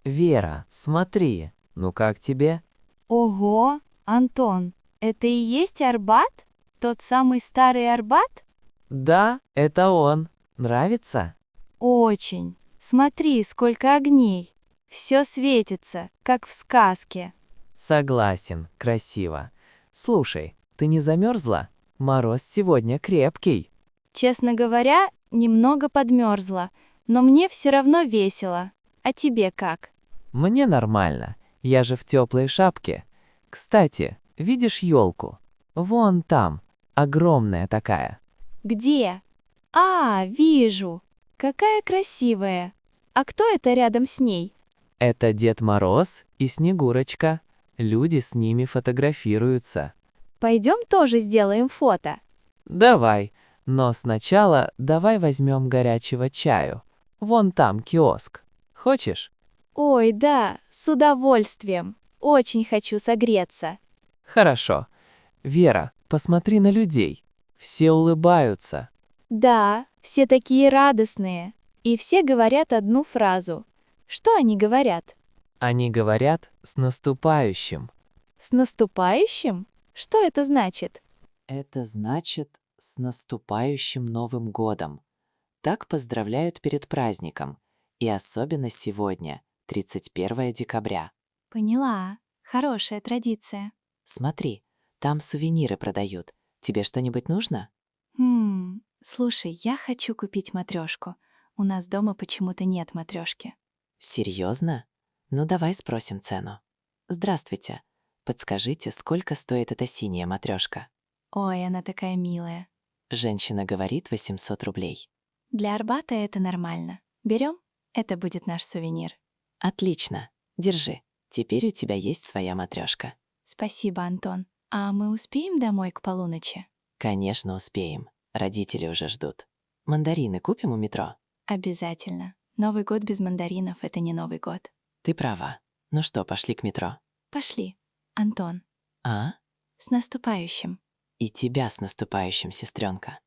Вера, смотри, ну как тебе? Ого, Антон, это и есть Арбат? Тот самый старый Арбат? Да, это он. Нравится? Очень. Смотри, сколько огней. Все светится, как в сказке. Согласен, красиво. Слушай, ты не замерзла? Мороз сегодня крепкий. Честно говоря, немного подмерзла, но мне все равно весело. А тебе как? Мне нормально, я же в теплой шапке. Кстати, видишь елку? Вон там, огромная такая. Где? А, вижу. Какая красивая. А кто это рядом с ней? Это Дед Мороз и Снегурочка. Люди с ними фотографируются. Пойдем тоже сделаем фото. Давай, но сначала давай возьмем горячего чаю. Вон там киоск. Хочешь? Ой, да, с удовольствием. Очень хочу согреться. Хорошо. Вера, посмотри на людей. Все улыбаются. Да, все такие радостные. И все говорят одну фразу. Что они говорят? Они говорят «с наступающим». С наступающим? Что это значит? Это значит «с наступающим Новым годом». Так поздравляют перед праздником, и особенно сегодня, 31 декабря. Поняла. Хорошая традиция. Смотри, там сувениры продают. Тебе что-нибудь нужно? Слушай, я хочу купить матрешку. У нас дома почему-то нет матрешки. Серьезно? Ну давай спросим цену. Здравствуйте. Подскажите, сколько стоит эта синяя матрешка? Ой, она такая милая. Женщина говорит 800 рублей. Для Арбата это нормально. Берем? Это будет наш сувенир. Отлично. Держи. Теперь у тебя есть своя матрешка. Спасибо, Антон. А мы успеем домой к полуночи? Конечно, успеем. Родители уже ждут. Мандарины купим у метро? Обязательно. Новый год без мандаринов — это не Новый год. Ты права. Ну что, пошли к метро? Пошли. Антон, А? с наступающим. И тебя с наступающим, сестренка.